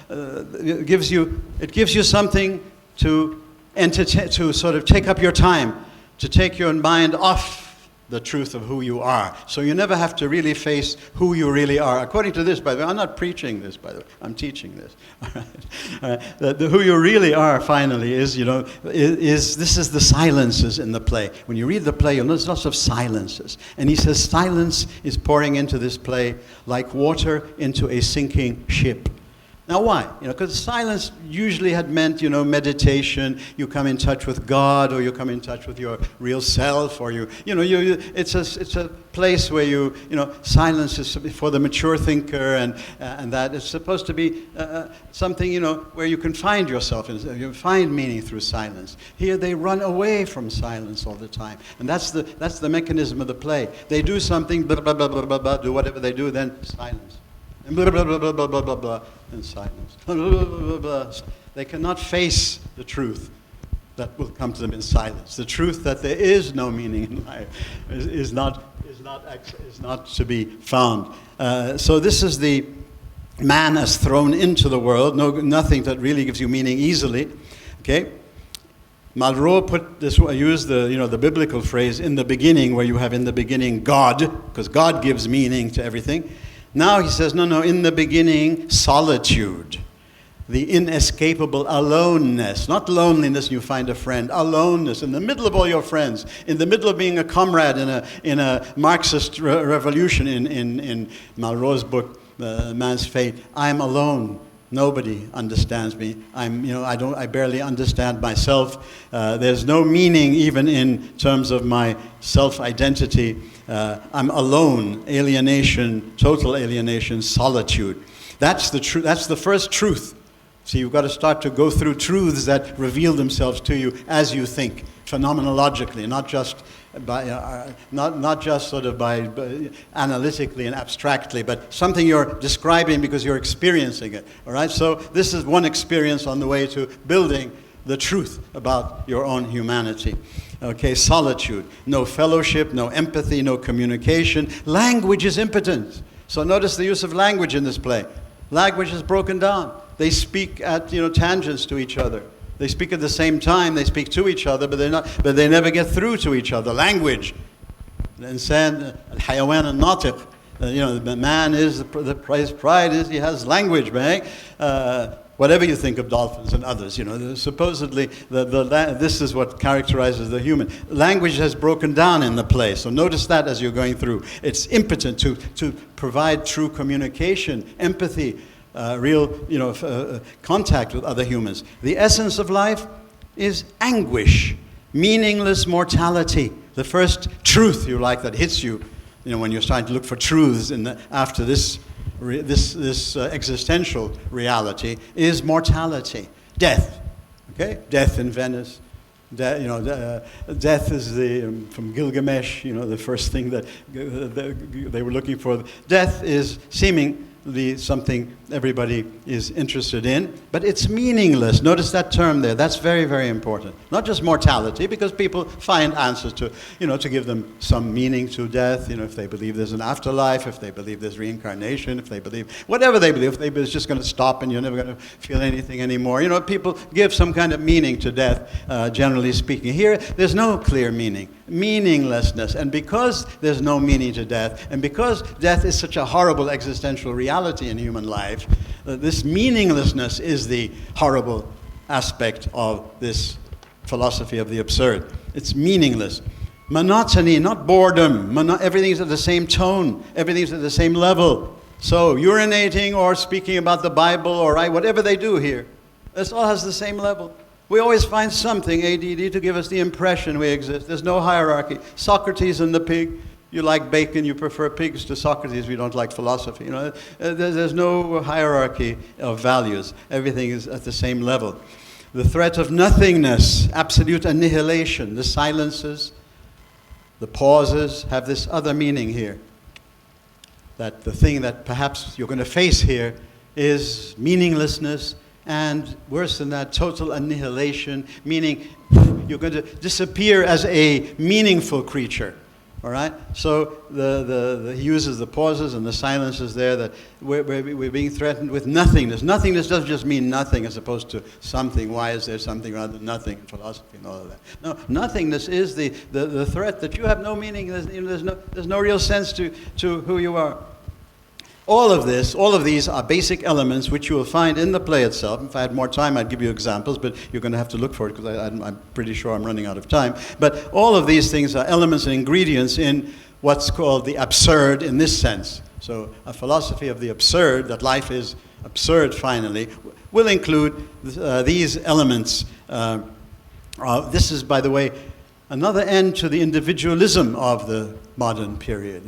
it gives you something to entertain, to sort of take up your time, to take your mind off the truth of who you are. So you never have to really face who you really are. According to this, by the way, I'm not preaching this, by the way, I'm teaching this. All right. Who you really are, finally, is this is the silences in the play. When you read the play, you'll notice lots of silences. And he says silence is pouring into this play like water into a sinking ship. Now why? Because silence usually had meant, meditation. You come in touch with God, or you come in touch with your real self, or it's a place where silence is for the mature thinker, and that it's supposed to be something, where you can find yourself, you find meaning through silence. Here they run away from silence all the time, and that's the mechanism of the play. They do something, blah blah blah blah blah, blah, do whatever they do, then silence. And blah, blah, blah, blah, blah, blah, blah, blah, and silence. Blah, blah, blah, blah, blah. They cannot face the truth that will come to them in silence. The truth that there is no meaning in life is not to be found. So this is the man as thrown into the world. Nothing that really gives you meaning easily. Okay. Malraux used the biblical phrase "in the beginning," where you have "in the beginning God," because God gives meaning to everything. Now he says, no, in the beginning, solitude, the inescapable aloneness, not loneliness and you find a friend, aloneness, in the middle of all your friends, in the middle of being a comrade in a Marxist revolution in Malraux's book, Man's Fate. I'm alone. Nobody understands me. I barely understand myself. There's no meaning even in terms of my self-identity. I'm alone, alienation, total alienation, solitude. That's the first truth. So you've got to start to go through truths that reveal themselves to you as you think, phenomenologically, not just sort of by analytically and abstractly, but something you're describing because you're experiencing it. All right. So this is one experience on the way to building the truth about your own humanity. Okay, solitude, no fellowship, no empathy, no communication. Language is impotent. So notice the use of language in this play. Language is broken down. They speak at tangents to each other. They speak at the same time. They speak to each other, but they never get through to each other. Language. الإنسان الحيوان الناطق. The man is his pride is he has language, right? Whatever you think of dolphins and others, supposedly this is what characterizes the human. Language has broken down in the play, so notice that as you're going through. It's impotent to provide true communication, empathy, real contact with other humans. The essence of life is anguish, meaningless mortality. The first truth that hits you, when you're starting to look for truths after this existential reality, is mortality, death. Okay, death in Venice. Death is from Gilgamesh. The first thing that they were looking for. Death is seemingly something everybody is interested in, but it's meaningless. Notice that term there. That's very, very important. Not just mortality, because people find answers to give them some meaning to death. If they believe there's an afterlife, if they believe there's reincarnation, if they believe whatever they believe, if it's just going to stop and you're never going to feel anything anymore. People give some kind of meaning to death, generally speaking. Here, there's no clear meaning. meaninglessness. And because there's no meaning to death, and because death is such a horrible existential reality in human life, this meaninglessness is the horrible aspect of this philosophy of the absurd. It's meaningless. Monotony, not boredom. Everything's at the same tone. Everything's at the same level. So urinating or speaking about the Bible or whatever they do here, this all has the same level. We always find something, ADD, to give us the impression we exist. There's no hierarchy. Socrates and the pig. You like bacon, you prefer pigs to Socrates. We don't like philosophy. There's no hierarchy of values. Everything is at the same level. The threat of nothingness, absolute annihilation, the silences, the pauses have this other meaning here. That the thing that perhaps you're going to face here is meaninglessness, and worse than that, total annihilation, meaning you're going to disappear as a meaningful creature. All right? So he uses the pauses and the silences there, that we're being threatened with nothingness. Nothingness doesn't just mean nothing as opposed to something. Why is there something rather than nothing in philosophy and all of that? No, nothingness is the threat that you have no meaning. There's no real sense to who you are. All of these are basic elements which you will find in the play itself. If I had more time, I'd give you examples, but you're going to have to look for it because I'm pretty sure I'm running out of time. But all of these things are elements and ingredients in what's called the absurd in this sense. So a philosophy of the absurd, that life is absurd finally, will include these elements. This is, by the way, another end to the individualism of the modern period.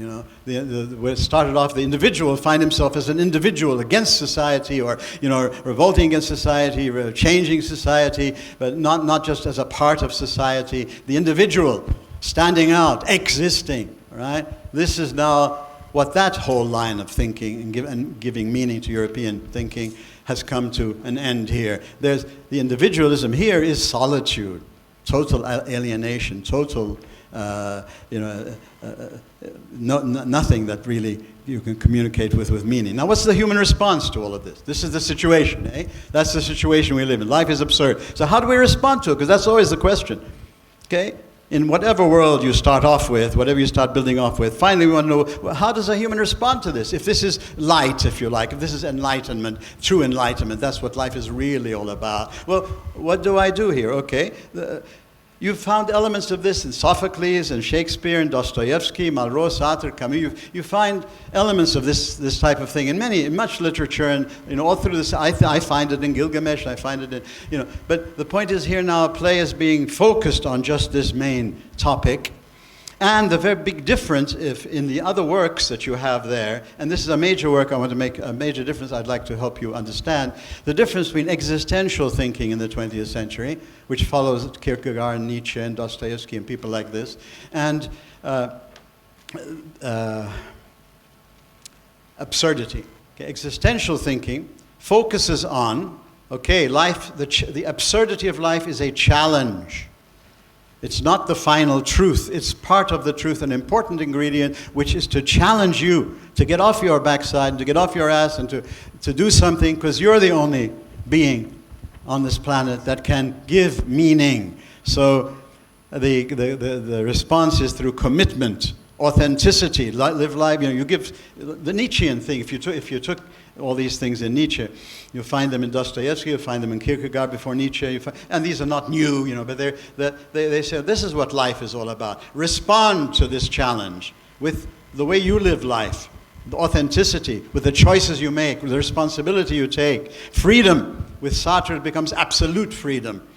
Where it started off, the individual find himself as an individual against society, or revolting against society, changing society, but not just as a part of society. The individual standing out, existing. Right? This is now what that whole line of thinking and giving meaning to European thinking has come to an end here. The individualism here is solitude. Total alienation, total, nothing that really you can communicate with meaning. Now, what's the human response to all of this? This is the situation, eh? That's the situation we live in. Life is absurd. So how do we respond to it? Because that's always the question, okay? In whatever world you start off with, whatever you start building off with, finally we want to know, well, how does a human respond to this? If this is light, if you like, if this is enlightenment, true enlightenment, that's what life is really all about. Well, what do I do here? Okay, you've found elements of this in Sophocles and Shakespeare and Dostoevsky, Malraux, Sartre, Camus. You find elements of this type of thing in much literature, and all through this. I find it in Gilgamesh. I find it in But the point is here now, a play is being focused on just this main topic. And the very big difference in the other works that you have there, and this is a major work I want to make a major difference I'd like to help you understand, the difference between existential thinking in the 20th century, which follows Kierkegaard and Nietzsche and Dostoevsky and people like this, and absurdity. Okay, existential thinking focuses on, life. The absurdity of life is a challenge. It's not the final truth. It's part of the truth, an important ingredient, which is to challenge you to get off your backside, to get off your ass, and to do something, because you're the only being on this planet that can give meaning. So the response is through commitment, authenticity, live life. You give the Nietzschean thing. If you took all these things in Nietzsche, you'll find them in Dostoevsky, you'll find them in Kierkegaard before Nietzsche, and these are not new, but they say this is what life is all about. Respond to this challenge with the way you live life, the authenticity, with the choices you make, with the responsibility you take. Freedom, with Sartre it becomes absolute freedom.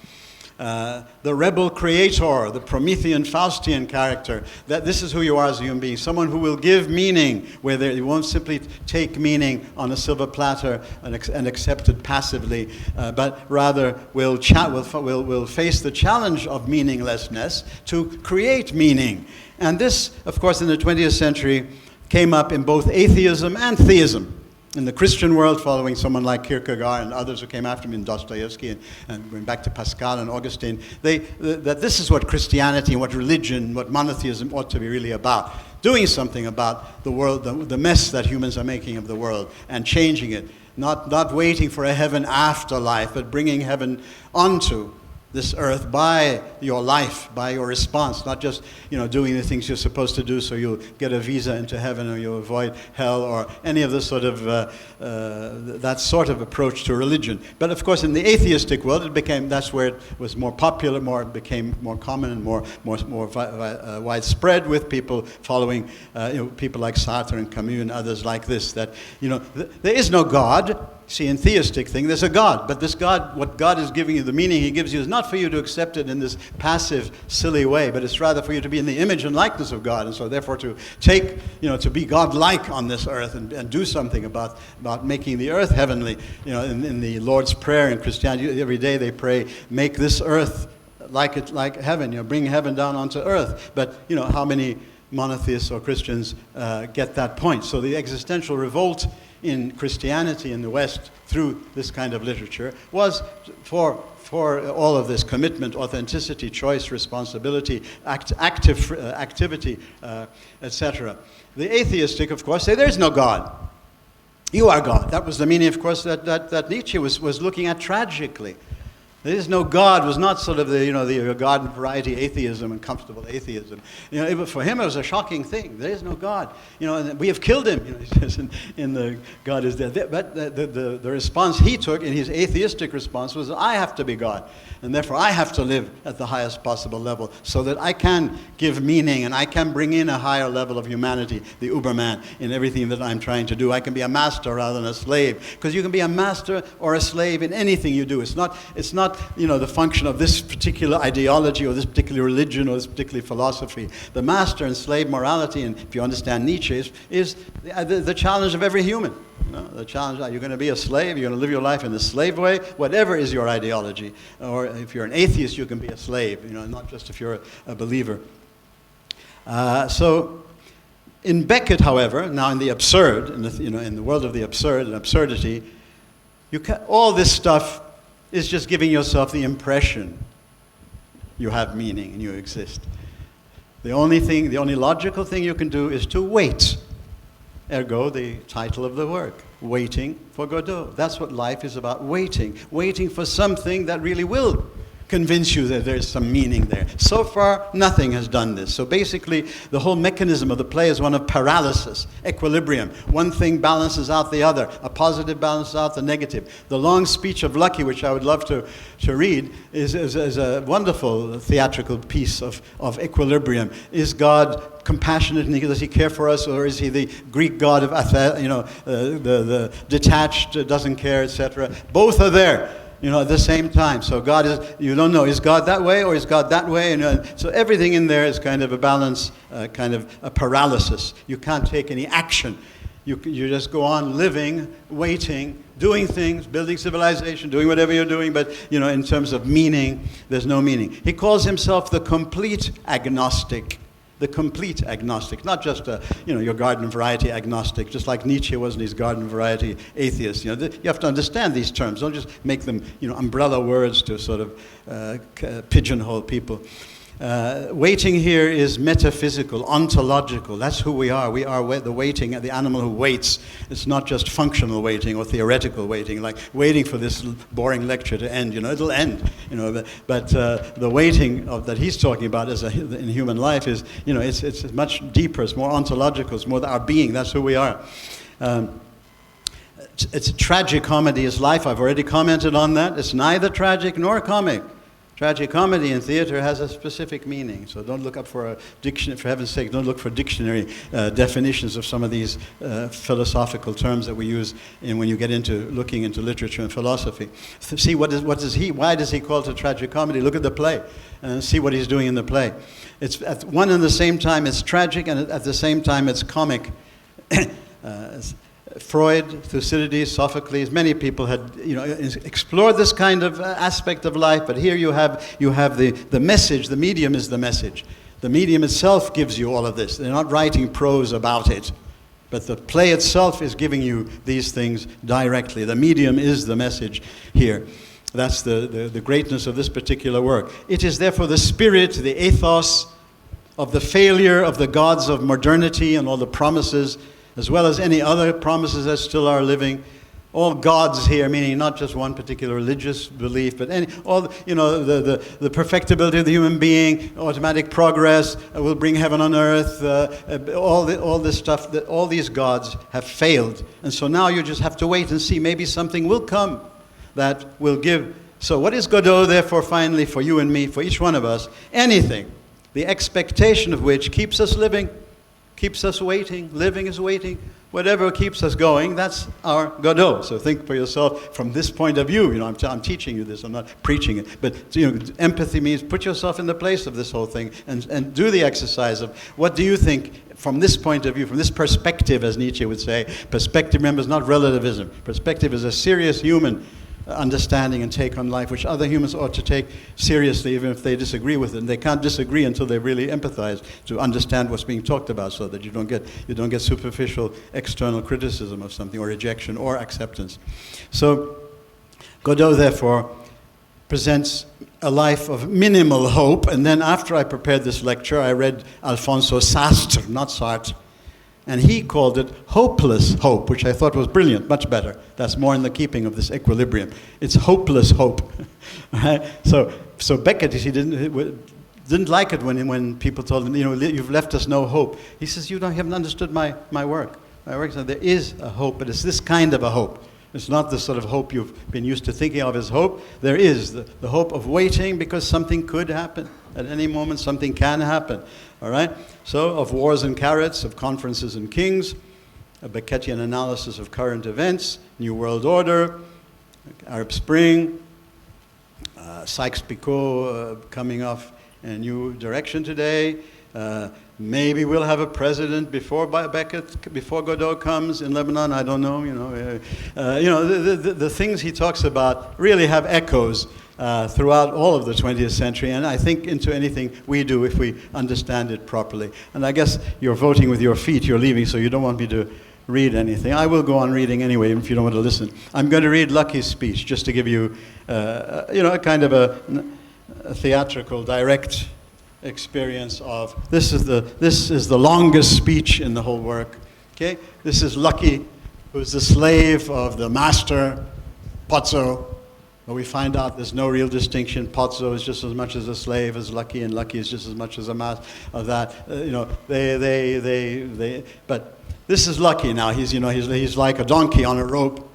The rebel creator, the Promethean Faustian character, that this is who you are as a human being, someone who will give meaning, where you won't simply take meaning on a silver platter and accept it passively, but rather will face the challenge of meaninglessness to create meaning. And this, of course, in the 20th century came up in both atheism and theism. In the Christian world, following someone like Kierkegaard and others who came after him in Dostoevsky and going back to Pascal and Augustine, that this is what Christianity and what religion, what monotheism ought to be really about. Doing something about the world, the mess that humans are making of the world, and changing it. Not waiting for a heaven after life, but bringing heaven onto this earth by your life, by your response, not just doing the things you're supposed to do so you'll get a visa into heaven or you'll avoid hell or any of this sort of that sort of approach to religion. But of course, in the atheistic world, that's where it was more popular, became more common and more widespread, with people following people like Sartre and Camus and others like this. That there is no God. See, in theistic thing, there's a God, but this God, what God is giving you, the meaning He gives you, is not for you to accept it in this passive, silly way, but it's rather for you to be in the image and likeness of God, and so therefore to take, to be God-like on this earth and do something about making the earth heavenly. In the Lord's Prayer in Christianity, every day they pray, make this earth like heaven, bring heaven down onto earth. But how many monotheists or Christians get that point? So the existential revolt in Christianity in the West through this kind of literature was for all of this commitment, authenticity, choice, responsibility, activity, etc. The atheistic, of course, say there's no God. You are God. That was the meaning, of course, that Nietzsche was looking at tragically. There is no God was not sort of the garden variety atheism and comfortable atheism. For him it was a shocking thing. There is no God. And we have killed him. He says in the God is dead. But the response he took in his atheistic response was, I have to be God, and therefore I have to live at the highest possible level so that I can give meaning and I can bring in a higher level of humanity, the Uberman, in everything that I'm trying to do. I can be a master rather than a slave, because you can be a master or a slave in anything you do. It's not the function of this particular ideology or this particular religion or this particular philosophy. The master and slave morality, and if you understand Nietzsche, is the challenge of every human. The challenge, are you going to be a slave? You're going to live your life in the slave way? Whatever is your ideology. Or if you're an atheist, you can be a slave, not just if you're a believer. So in Becket, however, now in the absurd, in the world of the absurd and absurdity, all this stuff is just giving yourself the impression you have meaning and you exist. The only logical thing you can do is to wait. Ergo, the title of the work, Waiting for Godot. That's what life is about, waiting for something that really will convince you that there's some meaning there. So far, nothing has done this. So basically, the whole mechanism of the play is one of paralysis, equilibrium. One thing balances out the other. A positive balances out the negative. The long speech of Lucky, which I would love to read, is a wonderful theatrical piece of equilibrium. Is God compassionate and does He care for us, or is He the Greek God of the detached, doesn't care, etc.? Both are there. At the same time. So God is, you don't know, is God that way or is God that way? And so everything in there is kind of a balance, kind of a paralysis. You can't take any action. You just go on living, waiting, doing things, building civilization, doing whatever you're doing, but, in terms of meaning, there's no meaning. He calls himself the complete agnostic. The complete agnostic, not just your garden variety agnostic, just like Nietzsche wasn't his garden variety atheist. You have to understand these terms. Don't just make them umbrella words to sort of pigeonhole people. Waiting here is metaphysical, ontological. That's who we are. We are the waiting, the animal who waits. It's not just functional waiting or theoretical waiting, like waiting for this boring lecture to end. It'll end. But the waiting that he's talking about in human life is, it's much deeper. It's more ontological. It's more our being. That's who we are. It's tragic comedy is life. I've already commented on that. It's neither tragic nor comic. Tragic comedy in theater has a specific meaning, so don't look up for a dictionary, for heaven's sake, don't look for dictionary definitions of some of these philosophical terms that we use when you get into looking into literature and philosophy. See why does he call it a tragic comedy? Look at the play and see what he's doing in the play. It's at one and the same time it's tragic, and at the same time it's comic. Freud, Thucydides, Sophocles, many people had explored this kind of aspect of life, but here you have the message. The medium is the message. The medium itself gives you all of this. They're not writing prose about it, but the play itself is giving you these things directly. The medium is the message here. That's the greatness of this particular work. It is therefore the spirit, the ethos of the failure of the gods of modernity and all the promises, as well as any other promises that still are living, all gods here, meaning not just one particular religious belief, but the perfectibility of the human being, automatic progress will bring heaven on earth, all this stuff, that all these gods have failed. And so now you just have to wait and see. Maybe something will come that will give. So what is Godot, therefore, finally, for you and me, for each one of us? Anything, the expectation of which keeps us living, keeps us waiting. Living is waiting. Whatever keeps us going, that's our Godot. So think for yourself from this point of view. I'm teaching you this, I'm not preaching it. But empathy means put yourself in the place of this whole thing and do the exercise of what do you think from this point of view, from this perspective, as Nietzsche would say. Perspective, remember, is not relativism. Perspective is a serious human understanding and take on life, which other humans ought to take seriously, even if they disagree with it. And they can't disagree until they really empathize to understand what's being talked about, so that you don't get superficial external criticism of something, or rejection, or acceptance. So Godot, therefore, presents a life of minimal hope. And then after I prepared this lecture, I read Alfonso Sastre, not Sartre, and he called it hopeless hope, which I thought was brilliant, much better. That's more in the keeping of this equilibrium. It's hopeless hope. Right? So Becket, you see, didn't like it when people told him, you've left us no hope. He says, you haven't understood my work. My work says there is a hope, but it's this kind of a hope. It's not the sort of hope you've been used to thinking of as hope. There is the hope of waiting because something could happen. At any moment, something can happen. All right? So, of wars and carrots, of conferences and kings, a Becketian analysis of current events, New World Order, Arab Spring, Sykes-Picot coming off in a new direction today. Maybe we'll have a president before Becket, before Godot comes in Lebanon. I don't know. The things he talks about really have echoes throughout all of the 20th century, and I think into anything we do if we understand it properly. And I guess you're voting with your feet. You're leaving, so you don't want me to read anything. I will go on reading anyway, if you don't want to listen. I'm going to read Lucky's speech, just to give you, a kind of a theatrical, direct experience of this is the longest speech in the whole work. Okay, this is Lucky, who's the slave of the master Pozzo. But we find out there's no real distinction. Pozzo is just as much as a slave as Lucky, and Lucky is just as much as a master of that. But this is Lucky now. He's like a donkey on a rope,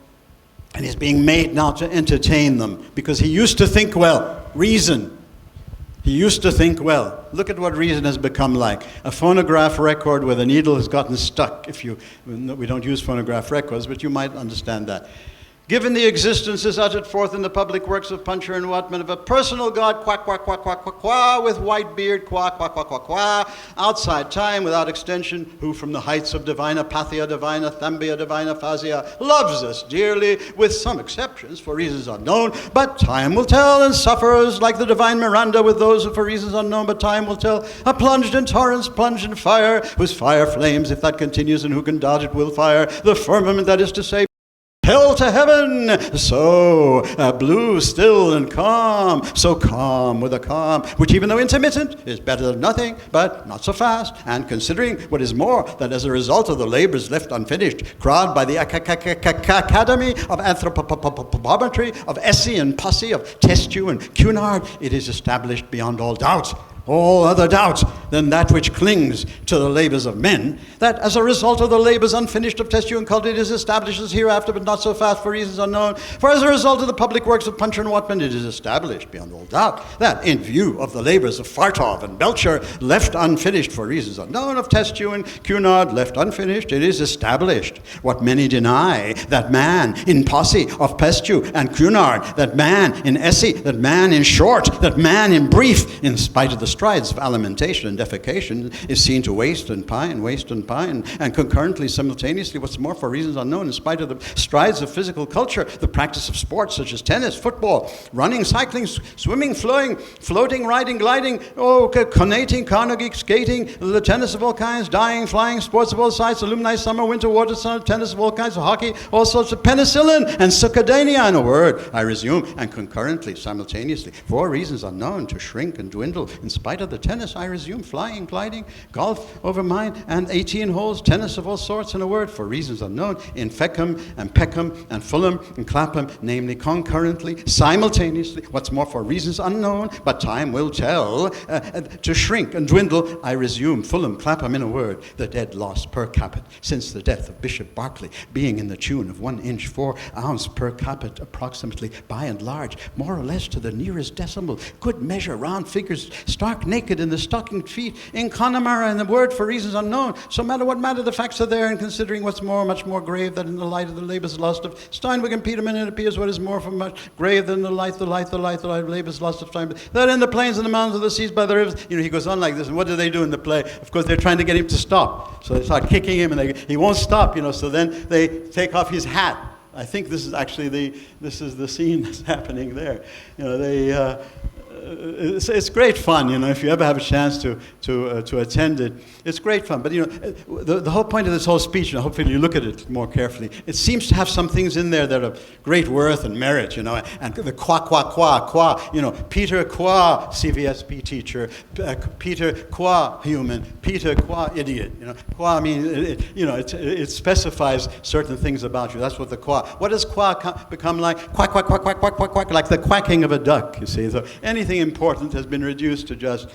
and he's being made now to entertain them because he used to think well. Reason. He used to think well. Look at what reason has become like. A phonograph record where the needle has gotten stuck. We don't use phonograph records, but you might understand that. Given the existence is uttered forth in the public works of Puncher and Watman of a personal God, quack, quack, quack, quack, quack, quack, with white beard, quack, quack, quack, quack, quack, outside time, without extension, who from the heights of divina Pathia, divina Thambia, divina Phasia, loves us dearly, with some exceptions, for reasons unknown, but time will tell, and suffers like the divine Miranda with those who for reasons unknown, but time will tell, are plunged in torrents, plunged in fire, whose fire flames, if that continues, and who can dodge it will fire, the firmament, that is to say, hell to heaven, so blue, still, and calm, so calm with a calm, which even though intermittent, is better than nothing, but not so fast, and considering what is more, that as a result of the labors left unfinished, crowded by the Academy of Anthropometry, of Essie and Posse, of Testu and Cunard, it is established beyond all doubt, all other doubt than that which clings to the labors of men, that as a result of the labors unfinished of Testu and Cult, it is established as hereafter, but not so fast for reasons unknown. For as a result of the public works of Puncher and Watman, it is established beyond all doubt that in view of the labors of Fartov and Belcher, left unfinished for reasons unknown, of Testu and Cunard, left unfinished, it is established what many deny, that man in Posse of Testu and Cunard, that man in Essie, that man in short, that man in brief, in spite of the strides of alimentation and defecation, is seen to waste and pine, and concurrently, simultaneously, what's more, for reasons unknown, in spite of the strides of physical culture, the practice of sports such as tennis, football, running, cycling, swimming, floating, riding, gliding, conating, carnegie, skating, the tennis of all kinds, dying, flying, sports of all sides, alumni, summer, winter, water, sun, tennis of all kinds, of hockey, all sorts of penicillin, and succedanea, in a word, I resume, and concurrently, simultaneously, for reasons unknown, to shrink and dwindle, in spite spite of the tennis, I resume flying, gliding, golf over mine, and 18 holes, tennis of all sorts, in a word, for reasons unknown, in Feckham and Peckham and Fulham and Clapham, namely concurrently, simultaneously, what's more, for reasons unknown, but time will tell, to shrink and dwindle, I resume Fulham, Clapham, in a word, the dead lost per capita since the death of Bishop Berkeley, being in the tune of 1 inch 4 ounce per capita approximately, by and large, more or less to the nearest decimal, good measure, round figures, stark naked in the stockinged feet, in Connemara, in the word, for reasons unknown, so matter what matter, the facts are there, and considering what's more, much more grave than in the light of the labours lost of Steinweg and Peterman, it appears what is more for much grave than the light of labours lost of Steinweg, that in the plains and the mountains of the seas by the rivers, he goes on like this, and what do they do in the play? Of course, they're trying to get him to stop, so they start kicking him, and he won't stop, so then they take off his hat. I think this is actually the scene that's happening there. It's great fun, if you ever have a chance to attend it. It's great fun. But, the whole point of this whole speech, and hopefully you look at it more carefully, it seems to have some things in there that are of great worth and merit, and the qua, Peter qua CVSP teacher, Peter qua human, Peter qua idiot, qua, I mean, it specifies certain things about you. That's what the qua. What does qua become like? Quack, quack, quack, quack, quack, quack, quack, like the quacking of a duck, you see. So anything important has been reduced to just,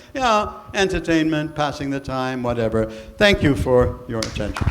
entertainment, passing the time, whatever. Thank you for your attention.